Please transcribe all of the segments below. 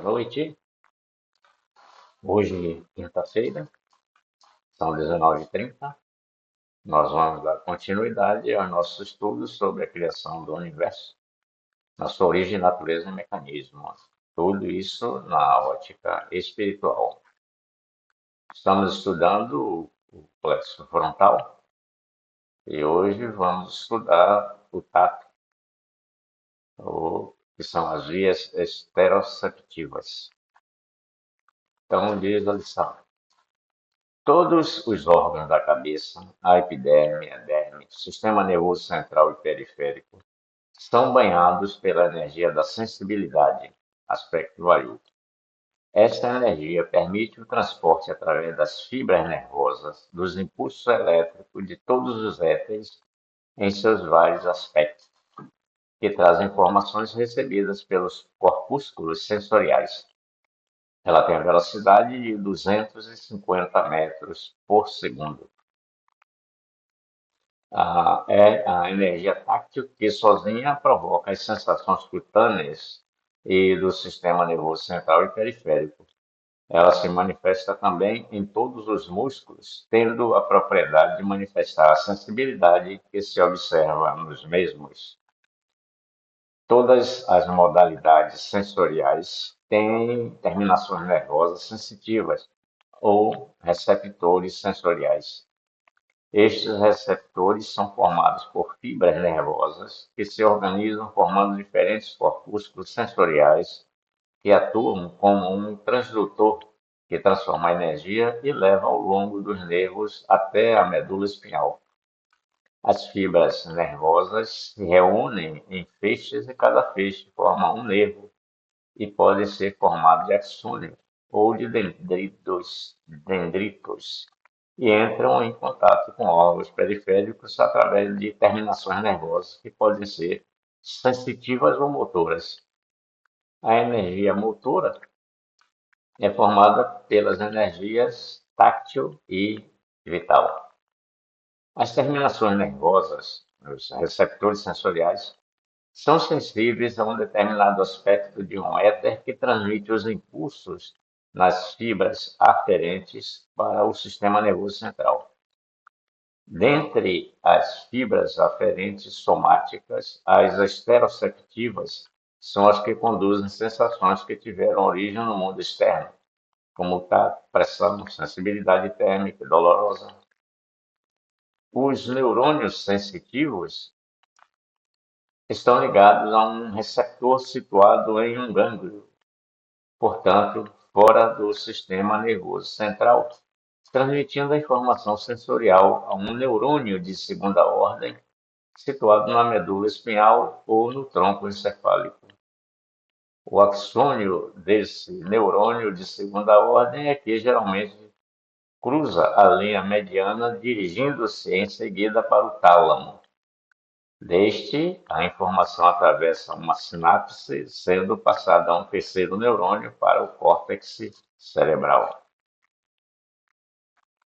Boa noite. Hoje, quinta-feira, são 19h30. Nós vamos dar continuidade ao nosso estudo sobre a criação do universo, na sua origem, natureza e mecanismo. Tudo isso na ótica espiritual. Estamos estudando o plexo frontal e hoje vamos estudar o tato, que são as vias esteroceptivas. Então, diz a lição. Todos os órgãos da cabeça, a epiderme, a derme, sistema nervoso central e periférico, são banhados pela energia da sensibilidade, aspecto vario. Esta energia permite o transporte através das fibras nervosas dos impulsos elétricos de todos os éteres em seus vários aspectos, que trazem informações recebidas pelos corpúsculos sensoriais. Ela tem a velocidade de 250 metros por segundo. É a energia táctil que sozinha provoca as sensações cutâneas e do sistema nervoso central e periférico. Ela se manifesta também em todos os músculos, tendo a propriedade de manifestar a sensibilidade que se observa nos mesmos. Todas as modalidades sensoriais têm terminações nervosas sensitivas ou receptores sensoriais. Estes receptores são formados por fibras nervosas que se organizam formando diferentes corpúsculos sensoriais que atuam como um transdutor que transforma a energia e leva ao longo dos nervos até a medula espinhal. As fibras nervosas se reúnem em feixes e cada feixe forma um nervo e podem ser formados de axônios ou de dendritos e entram em contato com órgãos periféricos através de terminações nervosas que podem ser sensitivas ou motoras. A energia motora é formada pelas energias táctil e vital. As terminações nervosas, os receptores sensoriais, são sensíveis a um determinado aspecto de um éter que transmite os impulsos nas fibras aferentes para o sistema nervoso central. Dentre as fibras aferentes somáticas, as esteroceptivas são as que conduzem sensações que tiveram origem no mundo externo, como tato, pressão, sensibilidade térmica e dolorosa. Os neurônios sensitivos estão ligados a um receptor situado em um gânglio, portanto, fora do sistema nervoso central, transmitindo a informação sensorial a um neurônio de segunda ordem situado na medula espinhal ou no tronco encefálico. O axônio desse neurônio de segunda ordem é que geralmente cruza a linha mediana, dirigindo-se em seguida para o tálamo. Deste, a informação atravessa uma sinapse, sendo passada a um terceiro neurônio para o córtex cerebral.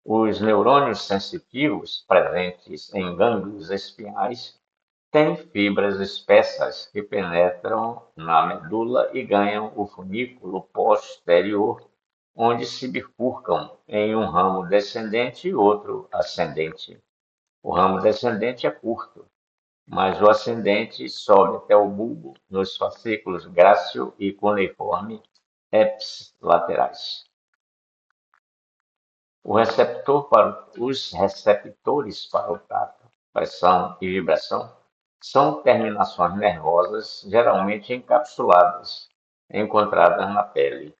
Os neurônios sensitivos, presentes em gânglios espinhais, têm fibras espessas que penetram na medula e ganham o funículo posterior, onde se bifurcam em um ramo descendente e outro ascendente. O ramo descendente é curto, mas o ascendente sobe até o bulbo, nos fascículos grácil e cuneiforme laterais. Os receptores para o tato, pressão e vibração são terminações nervosas geralmente encapsuladas, encontradas na pele.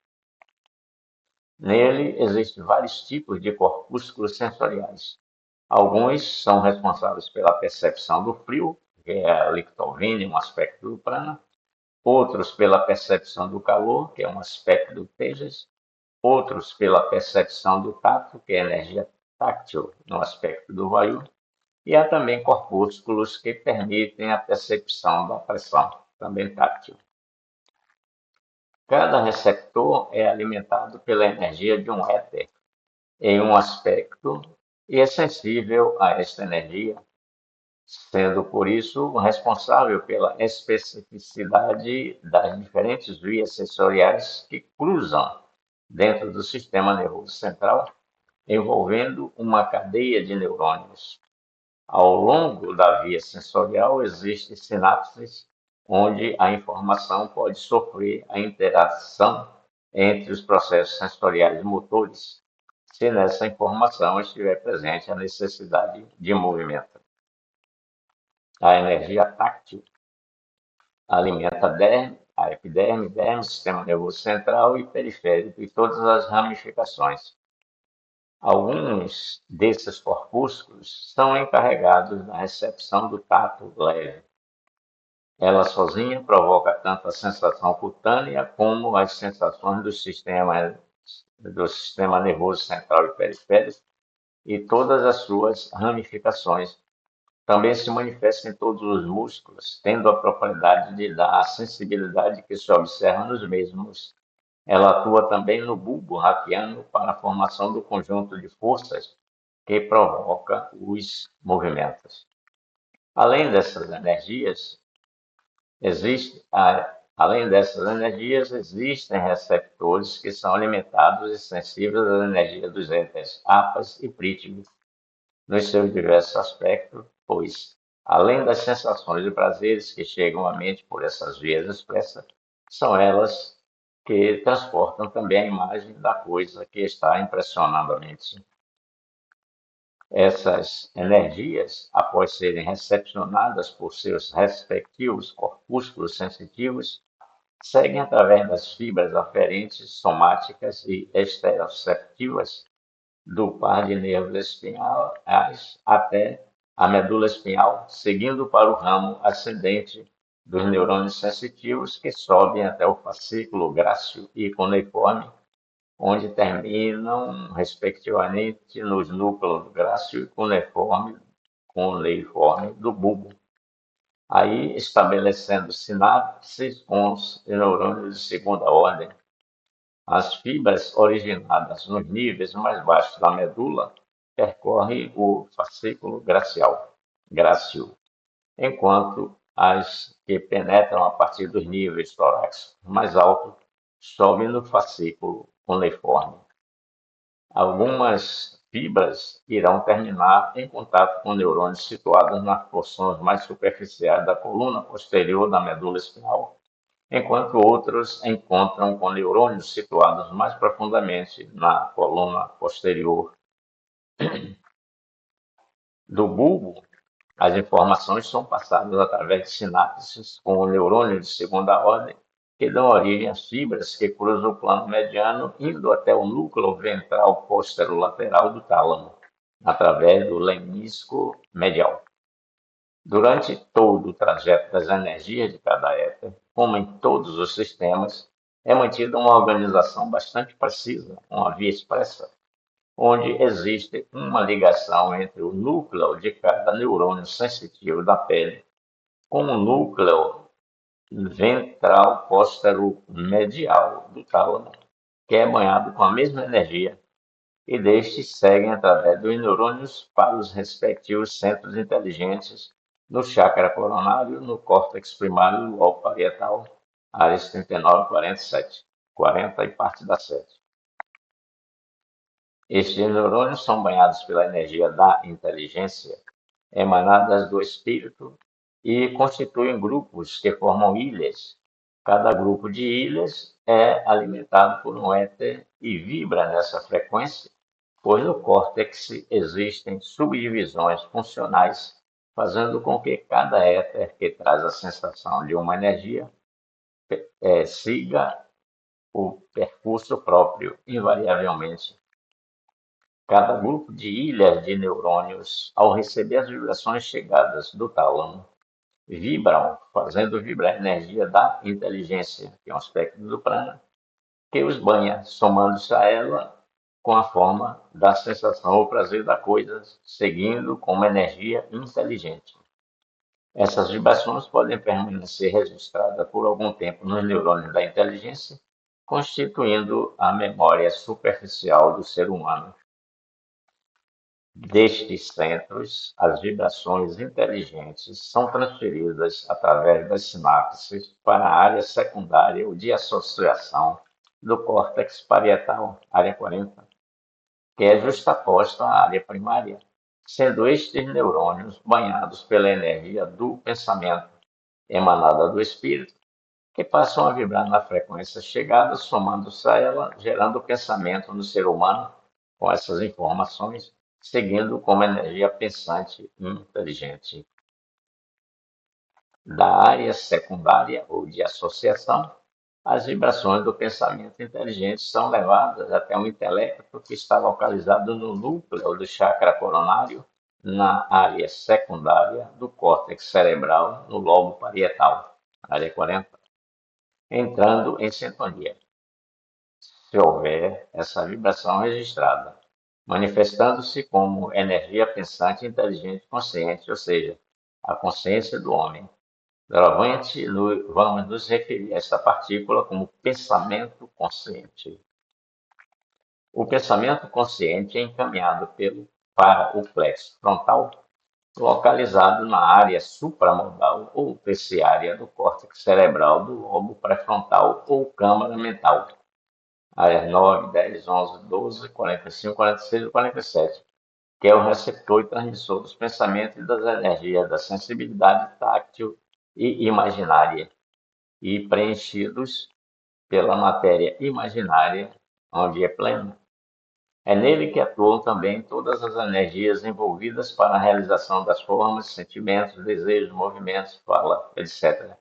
Nele existem vários tipos de corpúsculos sensoriais. Alguns são responsáveis pela percepção do frio, que é a lictovine, um aspecto do prana. Outros pela percepção do calor, que é um aspecto do tejas. Outros pela percepção do tato, que é a energia táctil, no aspecto do vayu. E há também corpúsculos que permitem a percepção da pressão, também táctil. Cada receptor é alimentado pela energia de um éter em um aspecto e é sensível a esta energia sendo por isso responsável pela especificidade das diferentes vias sensoriais que cruzam dentro do sistema nervoso central, envolvendo uma cadeia de neurônios. Ao longo da via sensorial existem sinapses onde a informação pode sofrer a interação entre os processos sensoriais e motores, se nessa informação estiver presente a necessidade de movimento. A energia táctil alimenta a epiderme, derme, sistema nervoso central e periférico e todas as ramificações. Alguns desses corpúsculos são encarregados da recepção do tato leve. Ela sozinha provoca tanto a sensação cutânea como as sensações do sistema nervoso central e periférico e todas as suas ramificações. Também se manifesta em todos os músculos, tendo a propriedade de dar a sensibilidade que se observa nos mesmos. Ela atua também no bulbo raquiano para a formação do conjunto de forças que provoca os movimentos. Além dessas energias, existem receptores que são alimentados e sensíveis à energia dos éteres, APAs e prítigos, nos seus diversos aspectos, pois, além das sensações e prazeres que chegam à mente por essas vias expressas, são elas que transportam também a imagem da coisa que está impressionando a mente. Essas energias, após serem recepcionadas por seus respectivos corpúsculos sensitivos, seguem através das fibras aferentes somáticas e esteroceptivas do par de nervos espinhais até a medula espinhal, seguindo para o ramo ascendente dos neurônios sensitivos que sobem até o fascículo grácil e cuneiforme, onde terminam, respectivamente, nos núcleos grácil e cuneiforme do bulbo, aí estabelecendo sinapses com os neurônios de segunda ordem. As fibras originadas nos níveis mais baixos da medula percorrem o fascículo grácil, enquanto as que penetram a partir dos níveis torácicos mais altos sobem no fascículo cuneiforme. Algumas fibras irão terminar em contato com neurônios situados nas porções mais superficiais da coluna posterior da medula espinhal, enquanto outros encontram com neurônios situados mais profundamente na coluna posterior do bulbo. As informações são passadas através de sinapses com o neurônio de segunda ordem, que dão origem às fibras que cruzam o plano mediano, indo até o núcleo ventral posterolateral do tálamo, através do lemnisco medial. Durante todo o trajeto das energias de cada éter, como em todos os sistemas, é mantida uma organização bastante precisa, uma via expressa, onde existe uma ligação entre o núcleo de cada neurônio sensitivo da pele com o núcleo ventral posteromedial do tálamo, que é banhado com a mesma energia, e destes seguem através dos neurônios para os respectivos centros inteligentes no chakra coronário, no córtex primário, no lobo parietal, áreas 39, 47, 40 e parte da 7. Estes neurônios são banhados pela energia da inteligência, emanadas do espírito, e constituem grupos que formam ilhas. Cada grupo de ilhas é alimentado por um éter e vibra nessa frequência, pois no córtex existem subdivisões funcionais, fazendo com que cada éter que traz a sensação de uma energia siga o percurso próprio, invariavelmente. Cada grupo de ilhas de neurônios, ao receber as vibrações chegadas do tálamo, vibram, fazendo vibrar a energia da inteligência, que é um aspecto do prana, que os banha, somando-se a ela com a forma da sensação ou prazer da coisa, seguindo com uma energia inteligente. Essas vibrações podem permanecer registradas por algum tempo nos neurônios da inteligência, constituindo a memória superficial do ser humano. Destes centros, as vibrações inteligentes são transferidas através das sinapses para a área secundária ou de associação do córtex parietal, área 40, que é justaposta à área primária, sendo estes neurônios banhados pela energia do pensamento emanada do espírito, que passam a vibrar na frequência chegada, somando-se a ela, gerando pensamento no ser humano com essas informações, seguindo como energia pensante e inteligente. Da área secundária ou de associação, as vibrações do pensamento inteligente são levadas até o intelecto que está localizado no núcleo do chakra coronário, na área secundária do córtex cerebral, no lobo parietal, área 40, entrando em sintonia, se houver essa vibração registrada, manifestando-se como energia pensante inteligente consciente, ou seja, a consciência do homem. Doravante, vamos nos referir a esta partícula como pensamento consciente. O pensamento consciente é encaminhado para o plexo frontal, localizado na área supramodal ou terciária do córtex cerebral do lobo pré-frontal ou câmara mental, áreas 9, 10, 11, 12, 45, 46 e 47, que é o receptor e transmissor dos pensamentos e das energias da sensibilidade táctil e imaginária, e preenchidos pela matéria imaginária, onde é plena. É nele que atuam também todas as energias envolvidas para a realização das formas, sentimentos, desejos, movimentos, fala, etc.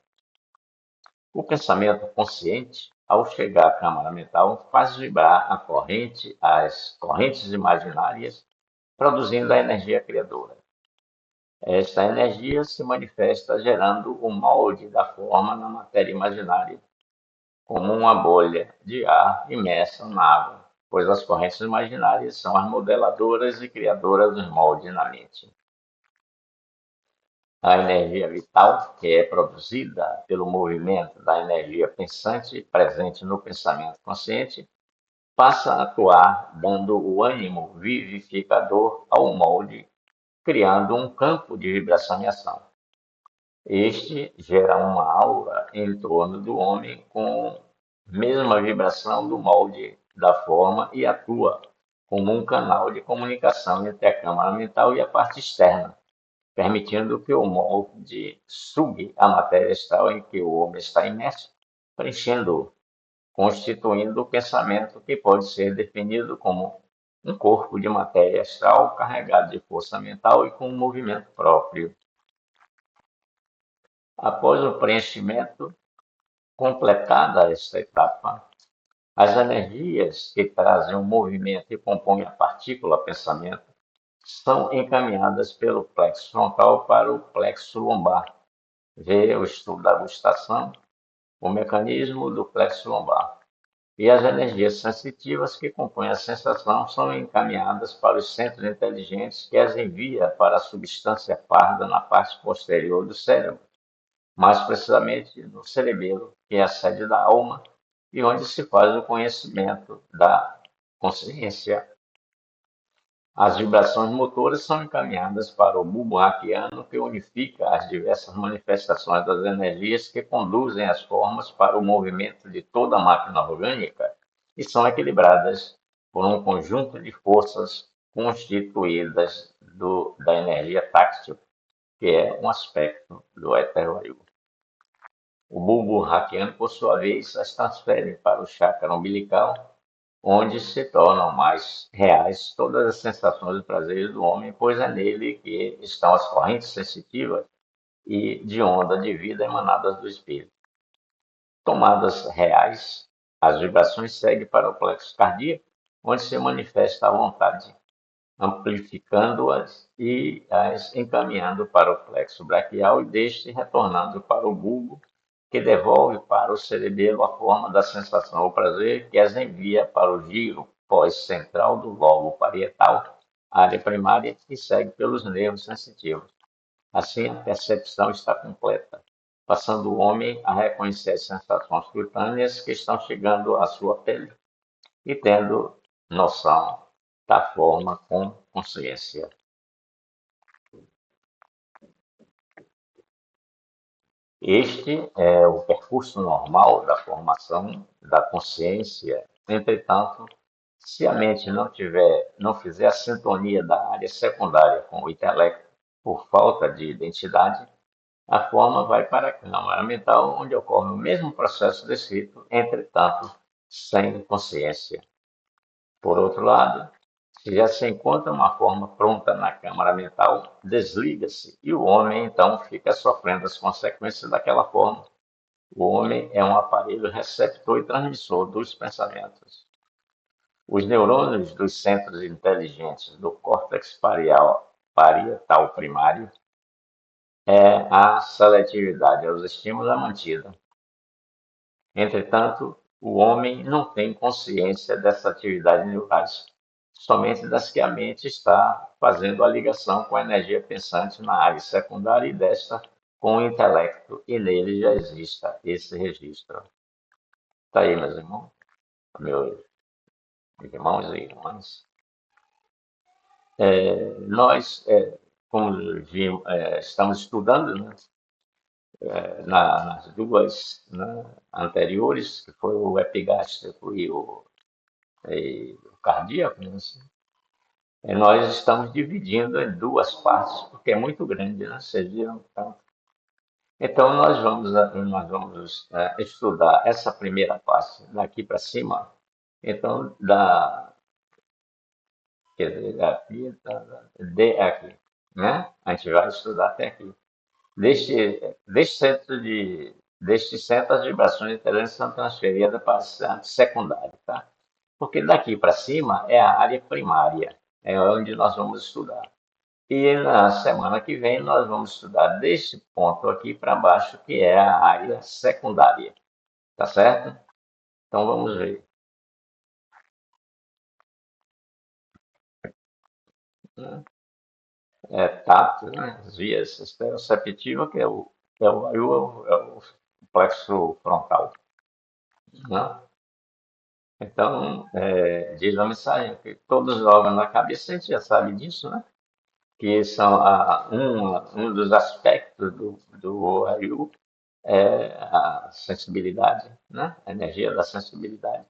O pensamento consciente, ao chegar à câmara mental, faz vibrar as correntes imaginárias, produzindo a energia criadora. Esta energia se manifesta gerando o molde da forma na matéria imaginária, como uma bolha de ar imersa na água, pois as correntes imaginárias são as modeladoras e criadoras dos moldes na mente. A energia vital, que é produzida pelo movimento da energia pensante presente no pensamento consciente, passa a atuar dando o ânimo vivificador ao molde, criando um campo de vibração e ação. Este gera uma aura em torno do homem com a mesma vibração do molde da forma e atua como um canal de comunicação entre a câmara mental e a parte externa, permitindo que o molde sugue a matéria astral em que o homem está imerso, preenchendo-o, constituindo o pensamento que pode ser definido como um corpo de matéria astral carregado de força mental e com um movimento próprio. Após o preenchimento, completada esta etapa, as energias que trazem o movimento e compõem a partícula pensamento são encaminhadas pelo plexo frontal para o plexo lombar. Vê o estudo da gustação, o mecanismo do plexo lombar. E as energias sensitivas que compõem a sensação são encaminhadas para os centros inteligentes que as envia para a substância parda na parte posterior do cérebro, mais precisamente no cerebelo, que é a sede da alma e onde se faz o conhecimento da consciência. As vibrações motoras são encaminhadas para o bulbo raquiano, que unifica as diversas manifestações das energias que conduzem as formas para o movimento de toda a máquina orgânica e são equilibradas por um conjunto de forças constituídas da energia táctil, que é um aspecto do éter-vario. O bulbo raquiano, por sua vez, as transfere para o chakra umbilical, onde se tornam mais reais todas as sensações e prazeres do homem, pois é nele que estão as correntes sensitivas e de onda de vida emanadas do espírito. Tomadas reais, as vibrações seguem para o plexo cardíaco, onde se manifesta a vontade, amplificando-as e as encaminhando para o plexo braquial e deste retornando para o bulbo, que devolve para o cerebelo a forma da sensação ou prazer, que as envia para o giro pós-central do lobo parietal, área primária, e segue pelos nervos sensitivos. Assim, a percepção está completa, passando o homem a reconhecer as sensações cutâneas que estão chegando à sua pele e tendo noção da forma com consciência. Este é o percurso normal da formação da consciência. Entretanto, se a mente não fizer a sintonia da área secundária com o intelecto por falta de identidade, a forma vai para a câmara mental, onde ocorre o mesmo processo descrito, entretanto, sem consciência. Por outro lado, se já se encontra uma forma pronta na câmara mental, desliga-se e o homem então fica sofrendo as consequências daquela forma. O homem é um aparelho receptor e transmissor dos pensamentos. Os neurônios dos centros inteligentes do córtex parietal primário a seletividade aos estímulos é mantida. Entretanto, o homem não tem consciência dessa atividade neurais, somente das que a mente está fazendo a ligação com a energia pensante na área secundária e desta com o intelecto, e nele já exista esse registro. Está aí, meus irmãos, meus irmãos e irmãs. Nós, como estamos estudando, né, nas duas, né, anteriores, que foi o epigástrico e o cardíaco, né, assim, nós estamos dividindo em duas partes, porque é muito grande, né? Vocês viram tanto. Então, nós vamos estudar essa primeira parte daqui para cima. Então, quer dizer, aqui, de aqui, né? A gente vai estudar até aqui. Deste centro destes centros, as vibrações internas são transferidas para a centro secundário, tá? Porque daqui para cima é a área primária, é onde nós vamos estudar. E na semana que vem nós vamos estudar deste ponto aqui para baixo, que é a área secundária, tá certo? Então vamos ver. Né? Tato, né? As vias esteroceptivas, que é o plexo frontal. Né? Então, diz a mensagem que todos os órgãos da cabeça, a gente já sabe disso, né? Que são um dos aspectos do OAU é a sensibilidade, né? A energia da sensibilidade.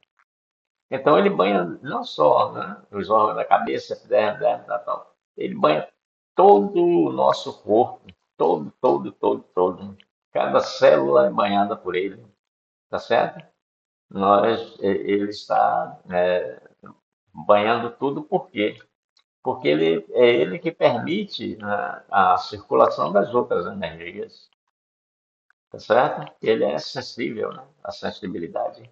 Então, ele banha não só, né, os órgãos da cabeça, epiderme, tal. Ele banha todo o nosso corpo, todo, todo, todo, todo. Cada célula é banhada por ele, tá certo? Ele está banhando tudo, por quê? Porque é ele que permite, né, a circulação das outras energias, tá certo? Ele é sensível, né? A sensibilidade,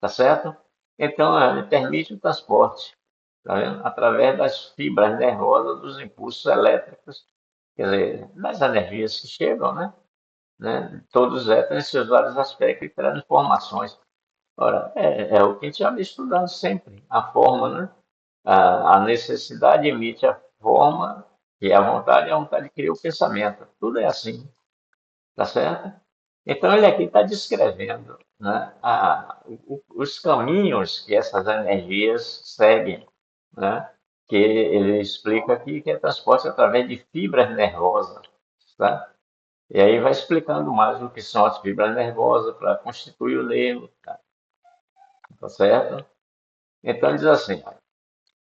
tá certo? Então, ele permite o transporte, tá vendo? Através das fibras nervosas dos impulsos elétricos, quer dizer, das energias que chegam, né? Todos têm seus vários aspectos e transformações. Ora, é o que a gente já vem estudando sempre, a forma, né? A necessidade emite a forma e a vontade cria o pensamento. Tudo é assim, tá certo? Então ele aqui está descrevendo, né, os caminhos que essas energias seguem, né? Que ele explica aqui que é transporte através de fibras nervosas, tá? E aí vai explicando mais o que são as fibras nervosas para constituir o nervo, tá certo? Então diz assim, ó,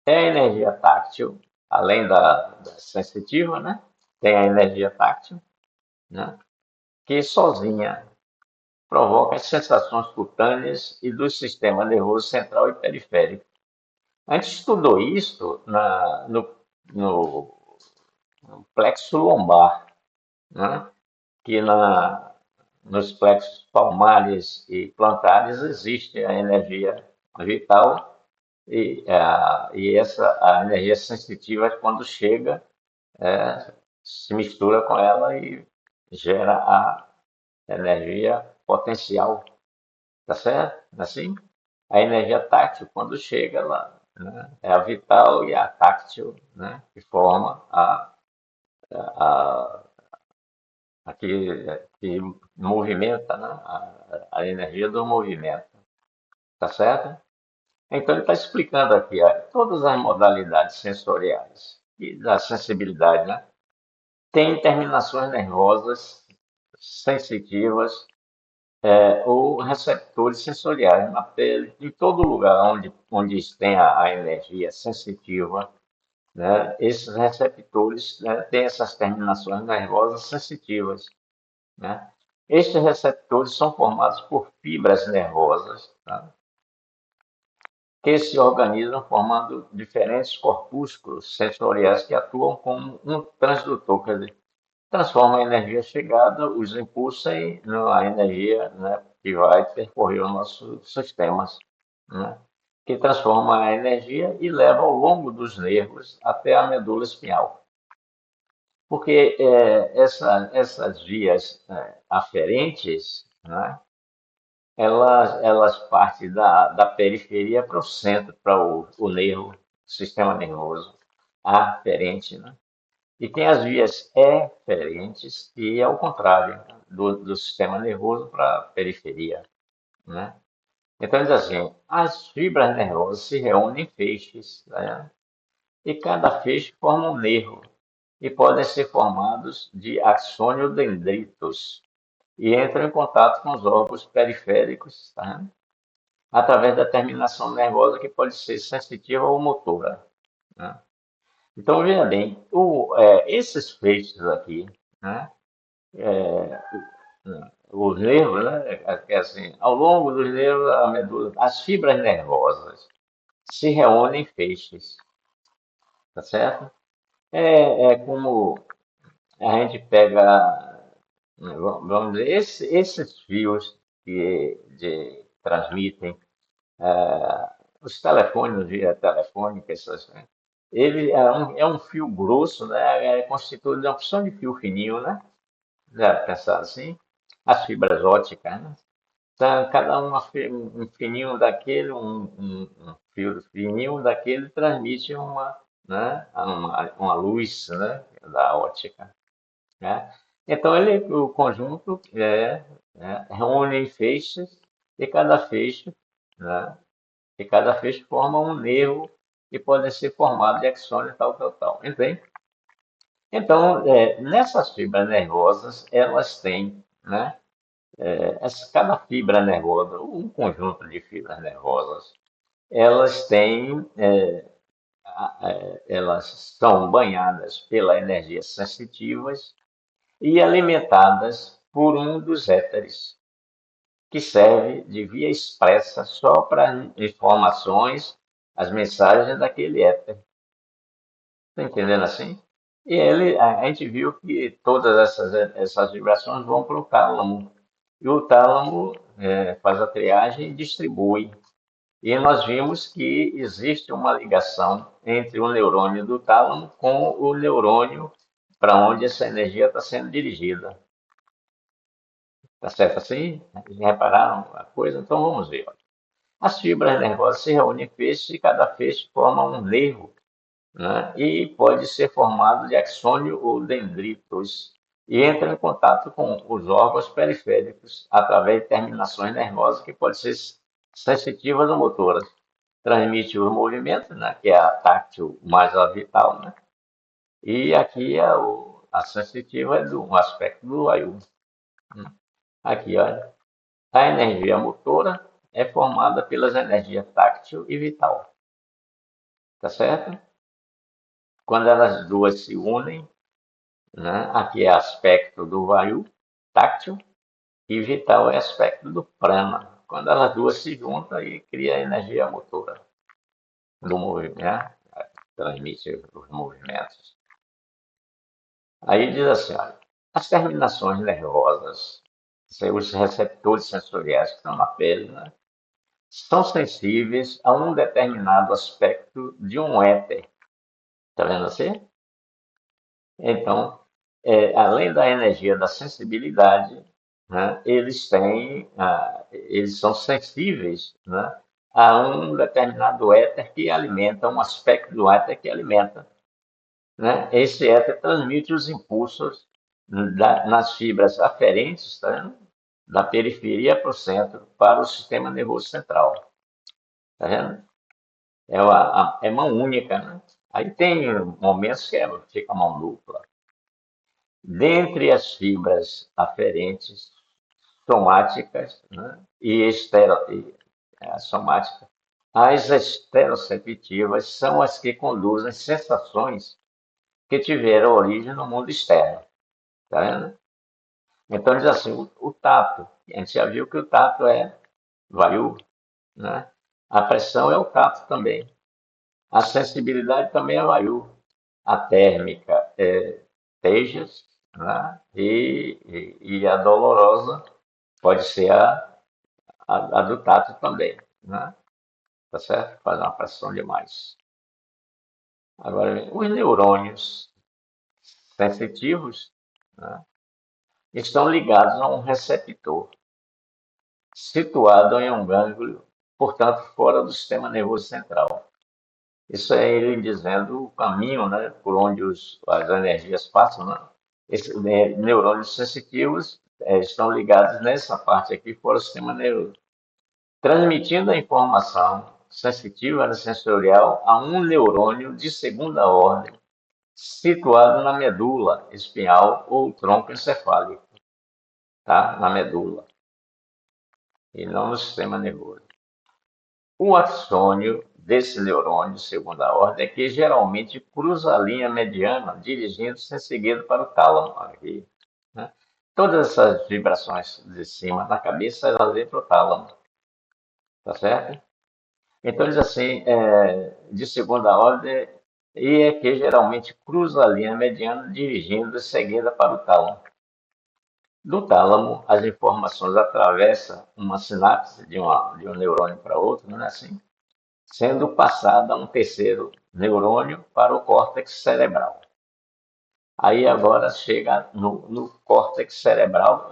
tem a energia táctil, além da sensitiva, né? Tem a energia táctil, né? Que sozinha provoca as sensações cutâneas e do sistema nervoso central e periférico. A gente estudou isso no plexo lombar, né? Que nos plexos palmares e plantares existe a energia vital e a energia sensitiva, quando chega, se mistura com ela e gera a energia potencial, tá certo? Assim, a energia táctil, quando chega lá, né, é a vital e a táctil, né, que forma a, que movimenta, né, a energia do movimento, tá certo? Então ele está explicando aqui, ó, todas as modalidades sensoriais e da sensibilidade, né? Tem terminações nervosas sensitivas ou receptores sensoriais na pele, em todo lugar onde tem a energia sensitiva, né? Esses receptores, né, têm essas terminações nervosas sensitivas, né? Estes receptores são formados por fibras nervosas, tá? Que se organizam formando diferentes corpúsculos sensoriais que atuam como um transdutor, quer dizer, transforma a energia chegada, os impulsa em a energia, né, que vai percorrer os nossos sistemas, né, que transforma a energia e leva ao longo dos nervos até a medula espinhal. Porque essas vias aferentes, né, elas partem da periferia para o centro, para o nervo, sistema nervoso aferente, né? E tem as vias eferentes, que é o contrário, né, do sistema nervoso para a periferia, né? Então, diz assim, as fibras nervosas se reúnem em feixes, né? E cada feixe forma um nervo, e podem ser formados de axônio-dendritos, e entram em contato com os órgãos periféricos, tá? Através da terminação nervosa que pode ser sensitiva ou motora, né? Então, veja bem, esses feixes aqui, né, os nervos, né, assim, ao longo dos nervos, a medula, as fibras nervosas se reúnem em feixes, tá certo? É como a gente pega, né, vamos dizer, esses fios que transmitem os telefones, via telefônica, né, ele é um fio grosso, né, é constituído de uma opção de fio fininho, né? Já pensar assim, as fibras óticas, né? Então, cada um fininho daquele, um fio fininho daquele transmite né, uma luz, né, da ótica, né? Então, o conjunto reúne em feixes e cada feixe, né, e cada feixe forma um nervo que pode ser formado de axônio tal, tal, tal. Entende? Então, nessas fibras nervosas, elas têm, né, cada fibra nervosa, um conjunto de fibras nervosas, elas têm, elas são banhadas pela energia sensitivas e alimentadas por um dos éteres, que serve de via expressa só para informações, as mensagens daquele éter. Está entendendo assim? E a gente viu que todas essas vibrações vão para o tálamo. E o tálamo faz a triagem e distribui. E nós vimos que existe uma ligação entre o neurônio do tálamo com o neurônio para onde essa energia está sendo dirigida. Está certo assim? Repararam a coisa? Então vamos ver. As fibras nervosas se reúnem em feixes e cada feixe forma um nervo, né? E pode ser formado de axônio ou dendritos e entra em contato com os órgãos periféricos através de terminações nervosas que podem ser sensitivas ou motoras. Transmite os movimentos, né, que é a táctil mais a vital, né? E aqui a sensitiva é do um aspecto do Ayu. Aqui, olha, a energia motora é formada pelas energias táctil e vital, tá certo? Quando elas duas se unem, né? Aqui é aspecto do vayu, táctil, e vital é aspecto do prana. Quando elas duas se juntam, aí cria a energia motora do movimento, né? Transmite os movimentos. Aí diz assim, olha, as terminações nervosas, os receptores sensoriais que estão na pele, né, são sensíveis a um determinado aspecto de um éter. Está vendo assim? Então, além da energia da sensibilidade, né, eles são sensíveis, né, a um determinado éter que alimenta, um aspecto do éter que alimenta, né? Esse éter transmite os impulsos nas fibras aferentes, tá vendo? Da periferia para o centro, para o sistema nervoso central. Tá vendo? É uma única, né? Aí tem momentos que fica a mão dupla. Dentre as fibras aferentes, somáticas, né, e somáticas, as esteroceptivas são as que conduzem sensações que tiveram origem no mundo externo. Tá vendo? Então diz assim, o tato, a gente já viu que o tato é vayu, né? A pressão é o tato também. A sensibilidade também é vayu. A térmica é tejas, né? E a dolorosa pode ser a do tato também, né? Tá certo? Faz uma pressão demais. Agora, os neurônios sensitivos, né, estão ligados a um receptor situado em um gânglio, portanto, fora do sistema nervoso central. Isso é ele dizendo o caminho, né, por onde as energias passam. Né? Esses neurônios sensitivos estão ligados nessa parte aqui, fora do sistema nervoso, transmitindo a informação sensitiva, né, sensorial, a um neurônio de segunda ordem, situado na medula espinhal ou tronco encefálico, tá? Na medula, e não no sistema nervoso. O axônio desse neurônio de segunda ordem é que geralmente cruza a linha mediana, dirigindo-se em seguida para o tálamo. Aqui, né? Todas essas vibrações de cima da cabeça, elas vêm para o tálamo, tá certo? Então, diz assim, de segunda ordem, e é que geralmente cruza a linha mediana, dirigindo-se em seguida para o tálamo. Do tálamo, as informações atravessam uma sinapse de um neurônio para outro, não é assim? Sendo passada a um terceiro neurônio para o córtex cerebral. Aí agora chega no córtex cerebral,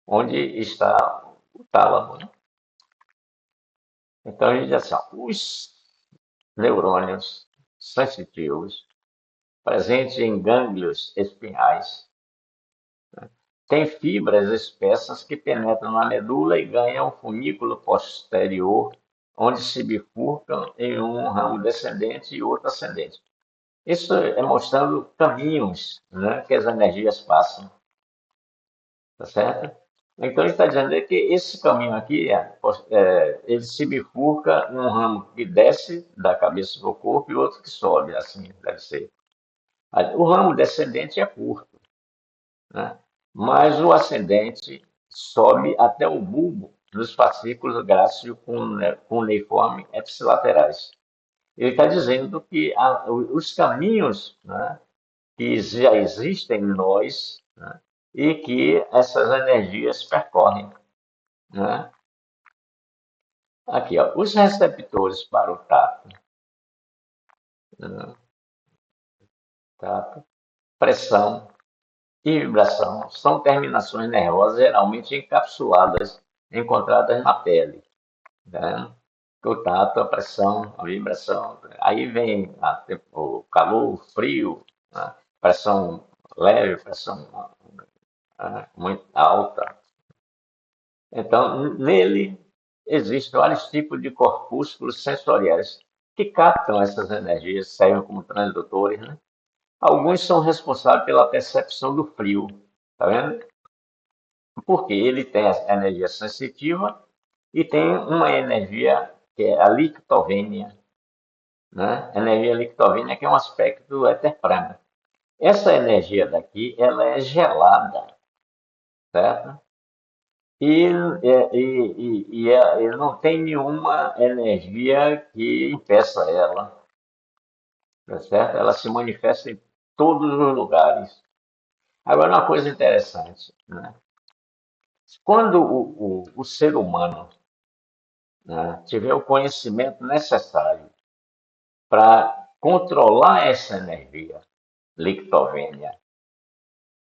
onde está o tálamo. Né? Então a gente diz assim, ó, os neurônios sensitivos presentes em gânglios espinhais têm fibras espessas que penetram na medula e ganham um funículo posterior, onde se bifurcam em um ramo descendente e outro ascendente. Isso é mostrando caminhos, né, que as energias passam, tá certo? Então ele está dizendo que esse caminho aqui, ele se bifurca num ramo que desce da cabeça para o corpo e outro que sobe, assim deve ser. O ramo descendente é curto, né? Mas o ascendente sobe até o bulbo dos fascículos gráceo cuneiforme epsilaterais. Ele está dizendo que os caminhos, né, que já existem em nós, né, e que essas energias percorrem. Né? Aqui, ó, os receptores para o tato, né, tato, pressão e vibração são terminações nervosas geralmente encapsuladas, encontradas na pele. Né? O tato, a pressão, a vibração. Aí vem o calor, o frio, né? Pressão leve, pressão muito alta. Então, nele existem vários tipos de corpúsculos sensoriais que captam essas energias, servem como transdutores. Né? Alguns são responsáveis pela percepção do frio, tá vendo? Porque ele tem a energia sensitiva e tem uma energia que é a lictovênia, né? A energia lictovênia que é um aspecto do éter prana. Essa energia daqui, ela é gelada, certo? E não tem nenhuma energia que impeça ela, tá certo? Ela se manifesta em todos os lugares. Agora, uma coisa interessante, né? Quando o ser humano, né, tiver o conhecimento necessário para controlar essa energia lictovênia,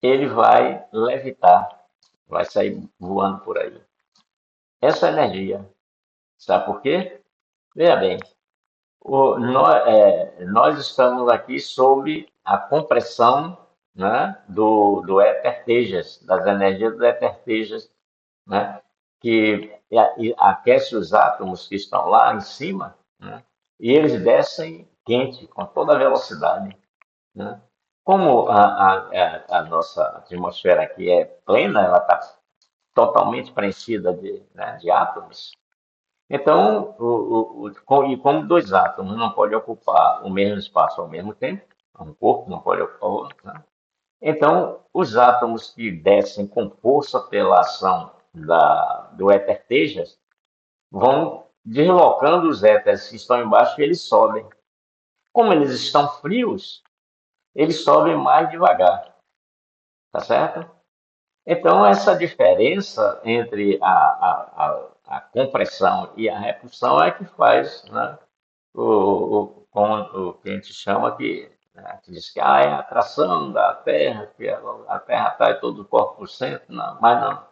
ele vai levitar, vai sair voando por aí. Essa energia, sabe por quê? Veja bem, nós estamos aqui sob a compressão, né, do éter Tejas, das energias do éter Tejas, né, que aquece os átomos que estão lá em cima, né, e eles descem quente com toda a velocidade, né? Como a nossa atmosfera aqui é plena, ela está totalmente preenchida de átomos, então, e como dois átomos não podem ocupar o mesmo espaço ao mesmo tempo, um corpo não pode ocupar o outro, né? Então, os átomos que descem com força pela ação do éter Tejas vão deslocando os éteres que estão embaixo e eles sobem. Como eles estão frios, eles sobem mais devagar, tá certo? Então, essa diferença entre a compressão e a repulsão é que faz, né, o que a gente chama que, né, que diz que é a atração da Terra, que a Terra atrai todo o corpo por cento, não, mas não,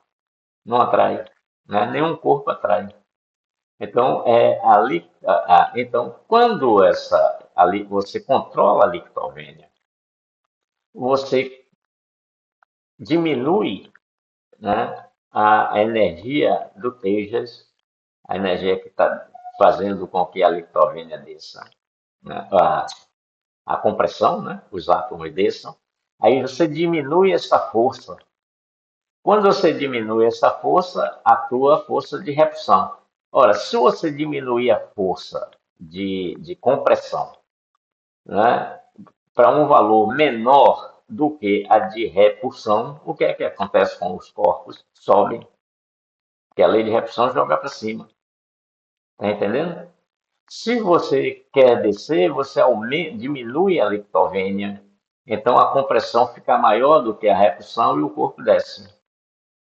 não atrai, né? Nenhum corpo atrai. Então, então quando ali, você controla a lictovênia, você diminui, né, a energia do Tejas, a energia que está fazendo com que a lictovênia desça, né, a compressão, né, os átomos desçam, aí você diminui essa força. Quando você diminui essa força, atua a força de repulsão. Ora, se você diminuir a força de compressão, né, para um valor menor do que a de repulsão, o que é que acontece com os corpos? Sobem, porque a lei de repulsão joga para cima. Está entendendo? Se você quer descer, você diminui a lictovênia, então a compressão fica maior do que a repulsão e o corpo desce.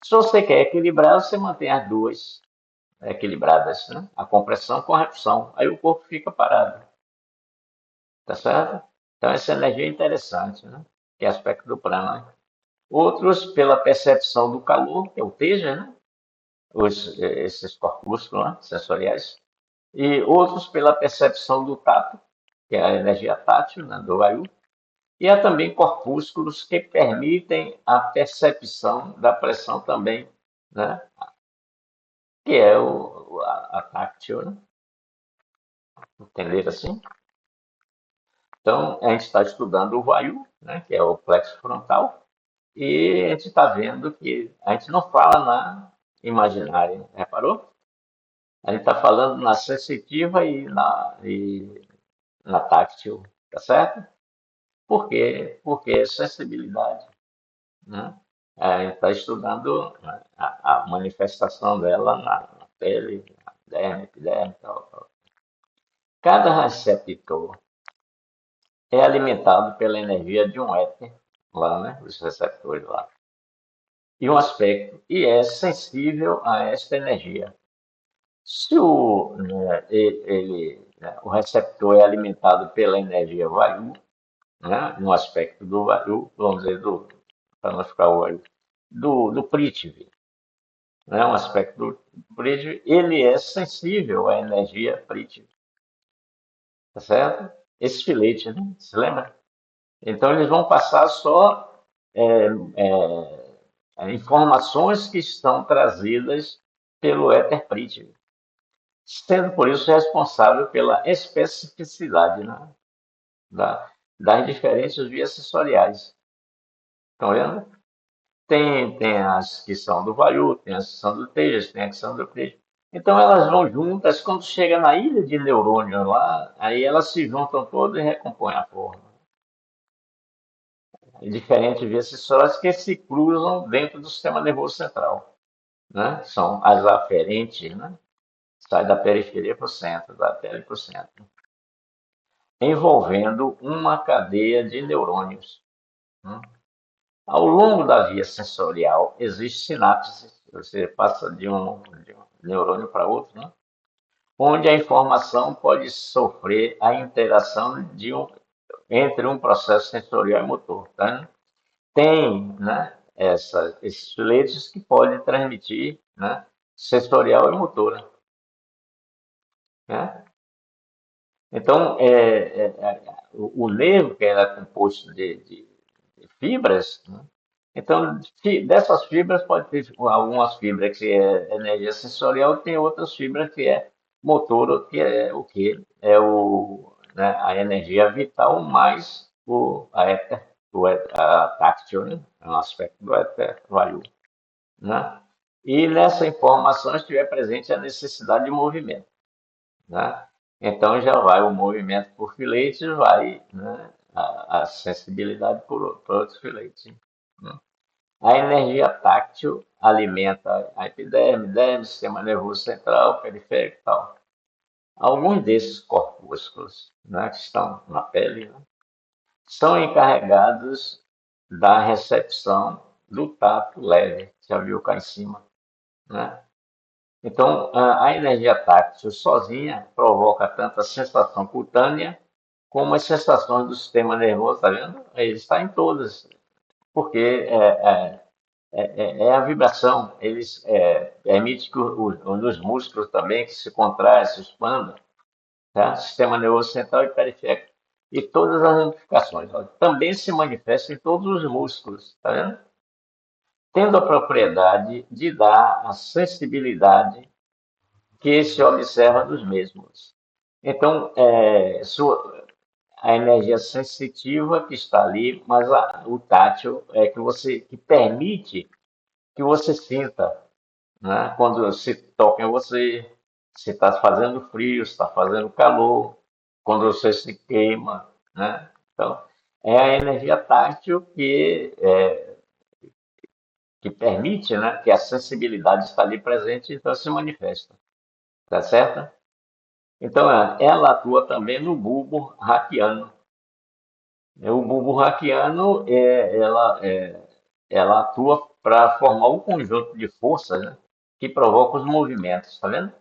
Se você quer equilibrar, você mantém as duas equilibradas, né? A compressão com a repulsão, aí o corpo fica parado, tá certo? Então essa energia é interessante, né? Que é aspecto do prana, né? Outros pela percepção do calor, que é o teja, né? Esses corpúsculos, né, sensoriais, e outros pela percepção do tato, que é a energia tátil, né, do vayu, e há também corpúsculos que permitem a percepção da pressão também, né, que é a táctil, né, entender assim? Então, a gente está estudando o vayu, né, que é o plexo frontal, e a gente está vendo que a gente não fala na imaginária, reparou? A gente está falando na sensitiva e na táctil, tá certo? Por quê? Porque é sensibilidade, né? A gente está estudando, né, a manifestação dela na pele, na derme, epiderme, tal, tal. Cada receptor é alimentado pela energia de um éter, lá, né? Os receptores lá. E um aspecto, e é sensível a esta energia. Se o receptor é alimentado pela energia vayu, né, no aspecto do vayu, vamos dizer, para não ficar o vayu, do Prithvi, né, um aspecto do Prithvi, ele é sensível à energia Prithvi, tá certo? Esse filete, né, se lembra? Então eles vão passar só é, informações que estão trazidas pelo éter Prithvi, sendo por isso responsável pela especificidade, né, das diferentes vias sensoriais. Estão vendo? Tem as que são do Vayu, tem as que são do Tejas, tem as que são do Tejas. Então elas vão juntas, quando chega na ilha de neurônio lá, aí elas se juntam todas e recompõem a forma. E diferentes vias sensoriais que se cruzam dentro do sistema nervoso central, né? São as aferentes, né? Sai da periferia para o centro, da pele para o centro, envolvendo uma cadeia de neurônios, né? Ao longo da via sensorial, existe sinapse, você passa de um neurônio para outro, né? Onde a informação pode sofrer a interação entre um processo sensorial e motor. Tá? Tem, né, esses filetes que podem transmitir, né, sensorial e motora. Né? Então, o nervo, que era composto de fibras, né? Então, dessas fibras pode ter algumas fibras que é energia sensorial, tem outras fibras que é motor, que é o quê? É o né, a energia vital mais a táctil, né, é um aspecto do éter vayu, né? E nessa informação estiver presente a necessidade de movimento, né? Então já vai o movimento por filetes, vai, né, a sensibilidade por outros filetes, né? A energia táctil alimenta a epiderme, derme, sistema nervoso central, periférico e tal. Alguns desses corpúsculos, né, que estão na pele, né, são encarregados da recepção do tato leve, já viu cá em cima, né? Então, a energia táctil sozinha provoca tanto a sensação cutânea como as sensações do sistema nervoso, tá vendo? Ele está em todas, porque é a vibração, eles permite que os músculos também que se contraem, se expandam, tá? Sistema nervoso central e periférico e todas as ramificações, ó, também se manifestam em todos os músculos, tá vendo? Tendo a propriedade de dar a sensibilidade que se observa dos mesmos. Então, a energia sensitiva que está ali, mas o tátil é que permite que você sinta, né? Quando se toca em você, se está fazendo frio, se está fazendo calor, quando você se queima, né? Então, é a energia tátil que permite, né, que a sensibilidade está ali presente, então se manifesta, tá certo? Então, ela atua também no bulbo raquiano. O bulbo raquiano, ela atua para formar um conjunto de forças, né, que provoca os movimentos, tá vendo?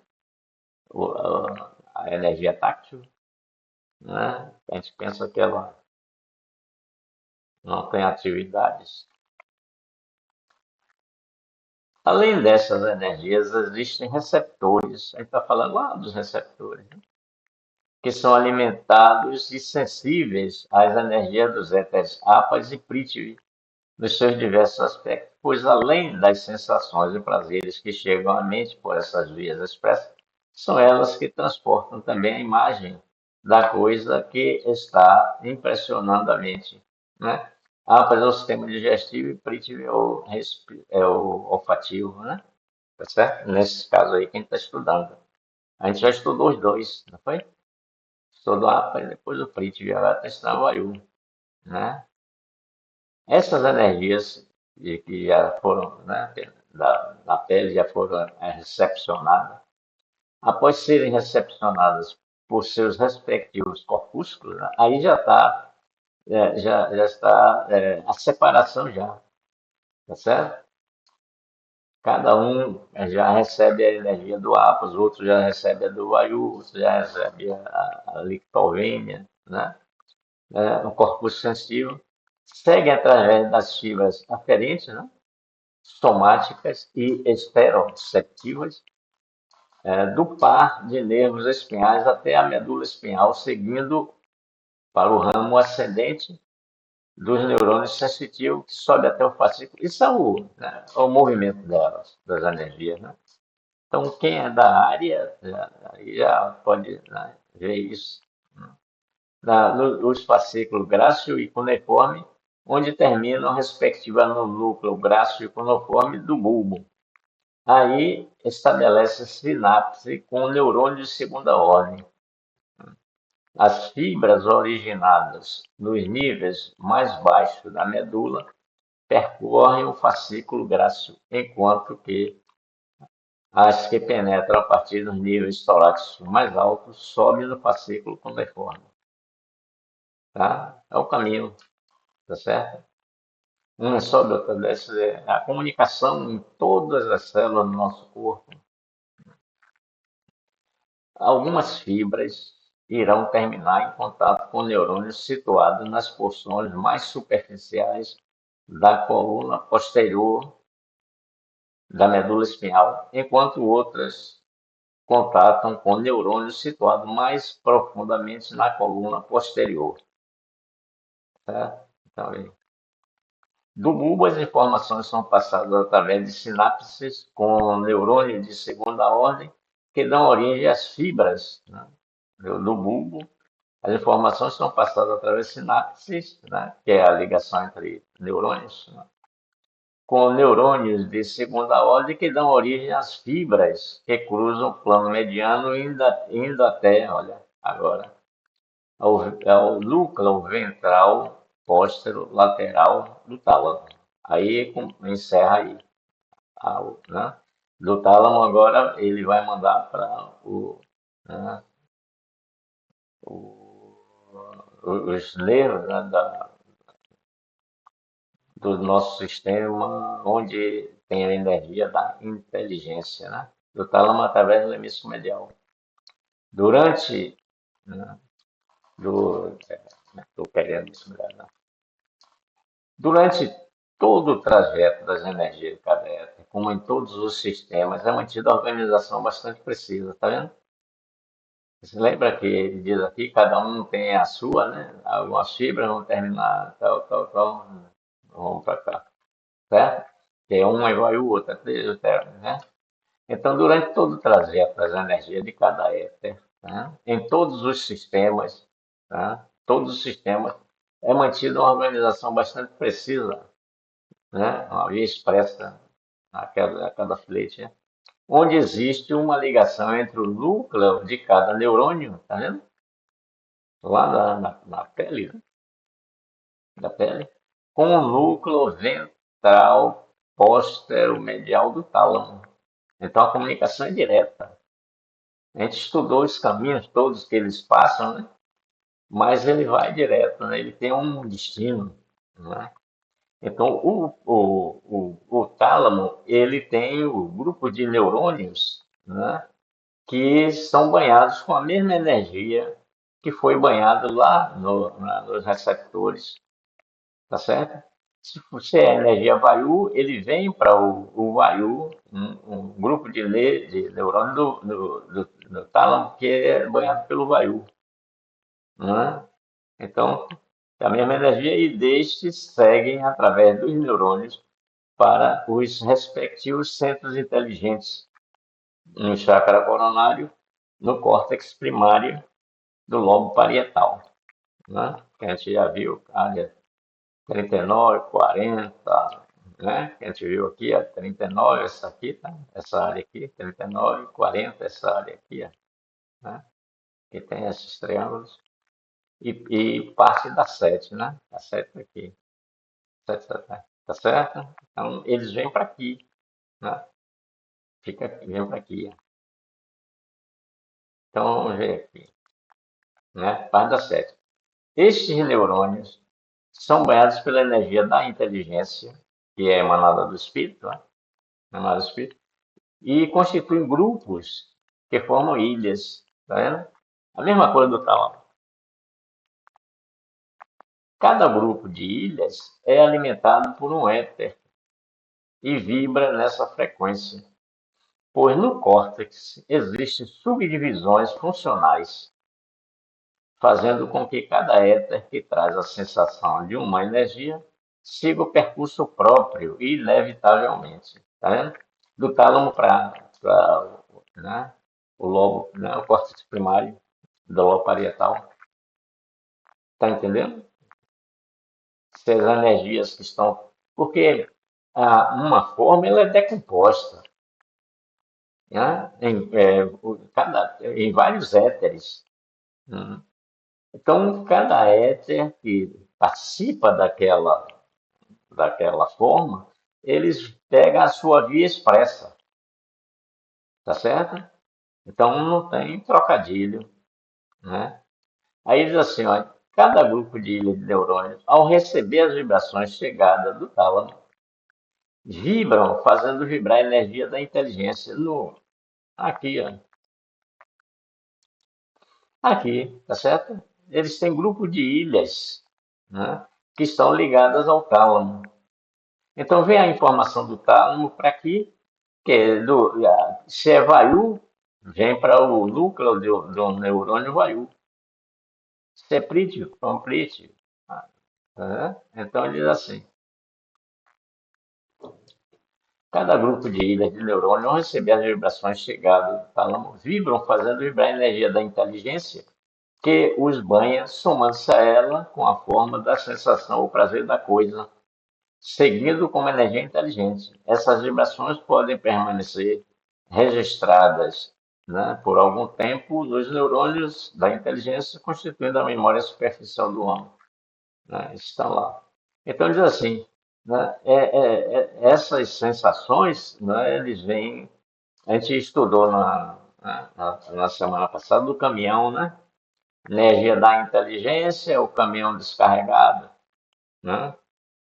A energia táctil, né? A gente pensa que ela não tem atividades. Além dessas energias, existem receptores. A gente está falando lá dos receptores, né, que são alimentados e sensíveis às energias dos éteres Apas e Prithvi, nos seus diversos aspectos, pois além das sensações e prazeres que chegam à mente por essas vias expressas, são elas que transportam também a imagem da coisa que está impressionando a mente, né? Apas é o sistema digestivo e Prithvi é o olfativo, né? Tá certo? Nesse caso aí que a gente está estudando. A gente já estudou os dois, não foi? Estudou a Apa e depois o Prithvi, agora está estudando o Vayu, né? Essas energias que já foram, né, da pele, já foram recepcionadas, após serem recepcionadas por seus respectivos corpúsculos, né, aí já está a separação já, tá certo? Cada um já recebe a energia do Apas, o outro já recebe a do Vayu, o outro já recebe a Lictovênia, né? O corpúsculo sensível, segue através das fibras aferentes, né, somáticas e esteroceptivas, do par de nervos espinhais até a medula espinhal, seguindo para o ramo ascendente dos neurônios sensitivos, que sobe até o fascículo. Isso é o movimento delas, das energias, né? Então, quem é da área já pode, né, ver isso, né? Nos fascículos grácil e cuneiforme, onde terminam, respectiva, no núcleo grácil e cuneiforme do bulbo. Aí estabelece sinapse com o neurônio de segunda ordem. As fibras originadas nos níveis mais baixos da medula percorrem o fascículo grácil, enquanto que as que penetram a partir dos níveis torácicos mais altos sobem no fascículo cuneiforme. Tá? É o caminho, tá certo? Uma sobe, outra desce. A comunicação em todas as células do nosso corpo. Algumas fibras irão terminar em contato com neurônios situados nas porções mais superficiais da coluna posterior da medula espinhal, enquanto outras contatam com neurônios situados mais profundamente na coluna posterior. Tá? Então, do bulbo, as informações são passadas através de sinapses com neurônios de segunda ordem, que dão origem às fibras, né, do bulbo, As informações são passadas através de sinapses, né, que é a ligação entre neurônios, né, com neurônios de segunda ordem que dão origem às fibras que cruzam o plano mediano indo até, olha, agora, ao núcleo ventral póstero lateral do tálamo. Aí encerra aí, né? Do tálamo agora ele vai mandar para né, os nervos, né, do nosso sistema, onde tem a energia da inteligência, né? Do tálamo através do hemisfério medial. Durante, né, do, estou querendo isso melhor, né? Durante todo o trajeto das energias de cada éter, como em todos os sistemas, é mantida a organização bastante precisa, tá vendo? Você lembra que ele diz aqui, cada um tem a sua, né? Algumas fibras vão terminar, tal, vão para cá, certo? Que é um igual ao outro, né? Então, durante todo o trajeto das energias de cada éter, né? Em todos os sistemas, tá? Todos os sistemas, é mantida uma organização bastante precisa, né? Uma via expressa a cada flete, né? Onde existe uma ligação entre o núcleo de cada neurônio, tá vendo? Lá na pele, né? Da pele, com o núcleo ventral póstero-medial do tálamo. Então a comunicação é direta. A gente estudou os caminhos todos que eles passam, né? Mas ele vai direto, né? Ele tem um destino, né? Então o tálamo ele tem o grupo de neurônios, né, que são banhados com a mesma energia que foi banhado lá nos receptores, tá certo? Se é energia Vayu, ele vem para o Vayu, um grupo de neurônio do tálamo que é banhado pelo Vayu, né? Então, é a mesma energia e destes seguem através dos neurônios para os respectivos centros inteligentes no chakra coronário, no córtex primário do lobo parietal, né? Que a gente já viu, área 39, 40, né? Que a gente viu aqui, a 39, essa aqui, tá? Essa área aqui, 39, 40, essa área aqui, ó, né? Que tem esses triângulos. E parte da 7, né? A 7 aqui. 7, tá certo? Então, eles vêm para aqui, né? Fica aqui, vem para aqui. Então, vamos ver aqui, né? Parte da 7. Estes neurônios são banhados pela energia da inteligência, que é emanada do espírito, né? Emanada do espírito, e constituem grupos que formam ilhas, tá vendo? A mesma coisa do tálamo. Cada grupo de ilhas é alimentado por um éter e vibra nessa frequência, pois no córtex existem subdivisões funcionais, fazendo com que cada éter que traz a sensação de uma energia siga o percurso próprio e inevitavelmente, tá vendo? Do tálamo para, né, o lobo, né, o córtex primário do lobo parietal. Tá entendendo? Se as energias que estão. Porque uma forma ela é decomposta, né, em vários éteres, né? Então, cada éter que participa daquela forma, eles pegam a sua via expressa, tá certo? Então, não tem trocadilho, né? Aí diz assim, ó, cada grupo de ilha de neurônios, ao receber as vibrações chegadas do tálamo, vibram, fazendo vibrar a energia da inteligência aqui, ó, aqui, tá certo? Eles têm grupo de ilhas, né, que estão ligadas ao tálamo. Então vem a informação do tálamo para aqui, que é se é vayu, vem para o núcleo do neurônio vayu. Se é prítio, para um prítio. Tá? Então ele diz assim, cada grupo de ilhas de neurônio, ao receber as vibrações chegadas do tálamo, vibram fazendo vibrar a energia da inteligência que os banha, somando-se a ela com a forma da sensação ou prazer da coisa, seguido como energia inteligente. Essas vibrações podem permanecer registradas, né, por algum tempo nos neurônios da inteligência, constituindo a memória superficial do homem. Né, estão lá. Então, diz assim, né, essas sensações, né, eles vêm. A gente estudou na semana passada do caminhão, né? Energia da inteligência, o caminhão descarregado, né?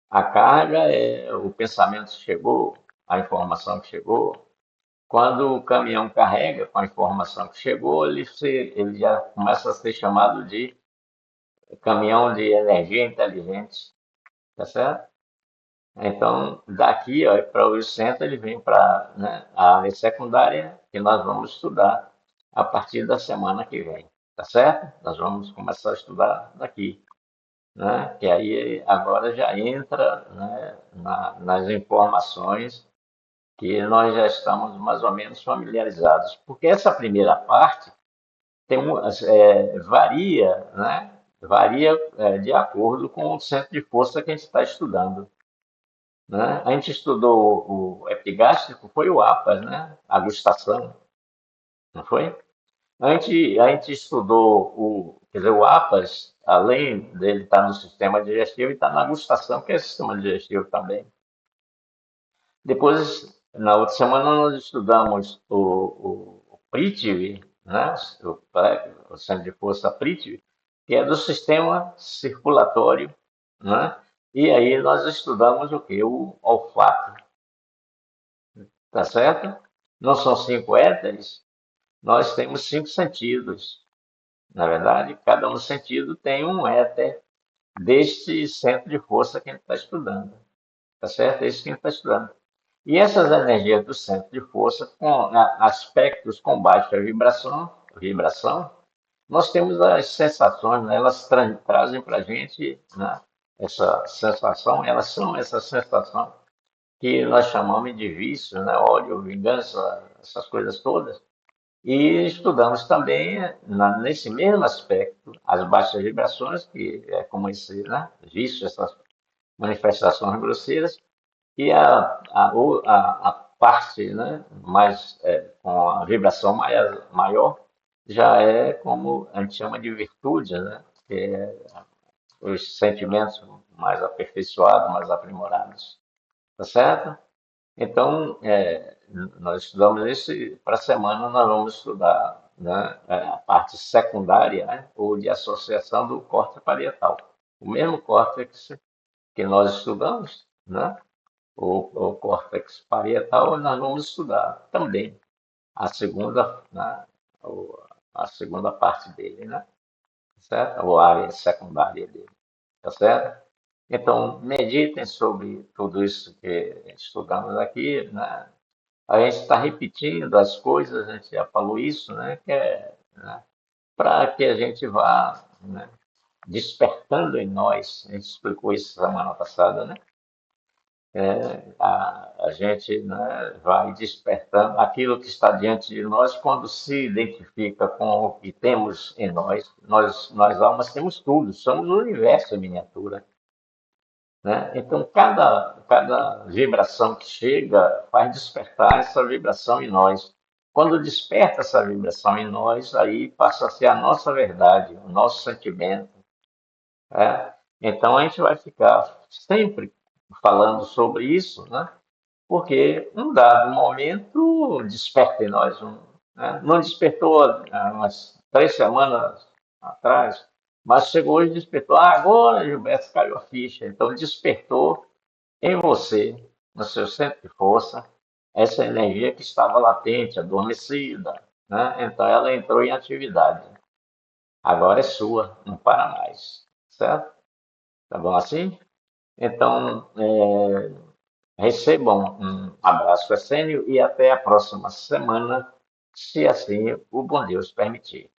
A carga é o pensamento que chegou, a informação que chegou. Quando o caminhão carrega com a informação que chegou, ele já começa a ser chamado de caminhão de energia inteligente, tá certo? Então, daqui para o centro, ele vem para, né, a área secundária, que nós vamos estudar a partir da semana que vem, tá certo? Nós vamos começar a estudar daqui, né? Que aí agora já entra, né, nas informações que nós já estamos mais ou menos familiarizados, porque essa primeira parte varia, né? Varia de acordo com o centro de força que a gente está estudando, né? A gente estudou o epigástrico, foi o APAS, né? A gustação, não foi? A gente estudou quer dizer, o APAS, além dele estar no sistema digestivo, ele está na gustação, que é sistema digestivo também. Depois, na outra semana, nós estudamos o Prithvi, né? O centro de força Prithvi, que é do sistema circulatório, né? E aí nós estudamos o que? O olfato, tá certo? Não são cinco éteres, nós temos cinco sentidos. Na verdade, cada um sentido tem um éter deste centro de força que a gente está estudando, tá certo? É isso que a gente está estudando. E essas energias do centro de força, com aspectos com baixa vibração, nós temos as sensações, né? Elas trazem para a gente, né, essa sensação, elas são essa sensação que nós chamamos de vício, né, ódio, vingança, essas coisas todas. E estudamos também, nesse mesmo aspecto, as baixas vibrações, que é como esse, né, vício, essas manifestações grosseiras, e a parte, né, mais com a vibração maior já é como a gente chama de virtude, né, que é os sentimentos mais aperfeiçoados, mais aprimorados, tá certo? Então, nós estudamos esse, para a semana nós vamos estudar, né, a parte secundária, né, ou de associação do córtex parietal. O mesmo córtex que nós estudamos, né, o córtex parietal, nós vamos estudar também a segunda, né, a segunda parte dele, né, certo? Ou a área secundária dele, tá certo? Então, meditem sobre tudo isso que estudamos aqui, né? A gente está repetindo as coisas, a gente já falou isso, né? Que é, né, para que a gente vá, né, despertando em nós. A gente explicou isso semana passada, né? A gente, né, vai despertando aquilo que está diante de nós quando se identifica com o que temos em nós. Nós almas temos tudo, somos o universo em miniatura, né? Então, cada vibração que chega faz despertar essa vibração em nós. Quando desperta essa vibração em nós, aí passa a ser a nossa verdade, o nosso sentimento, né? Então, a gente vai ficar sempre falando sobre isso, né? Porque um dado momento desperta em nós. Né? Não despertou há umas 3 semanas atrás, mas chegou hoje e despertou. Ah, agora, Gilberto, caiu a ficha. Então, despertou em você, no seu centro de força, essa energia que estava latente, adormecida. Né? Então, ela entrou em atividade. Agora é sua, não para mais. Certo? Tá bom assim? Então, recebam um abraço essênio e até a próxima semana, se assim o bom Deus permitir.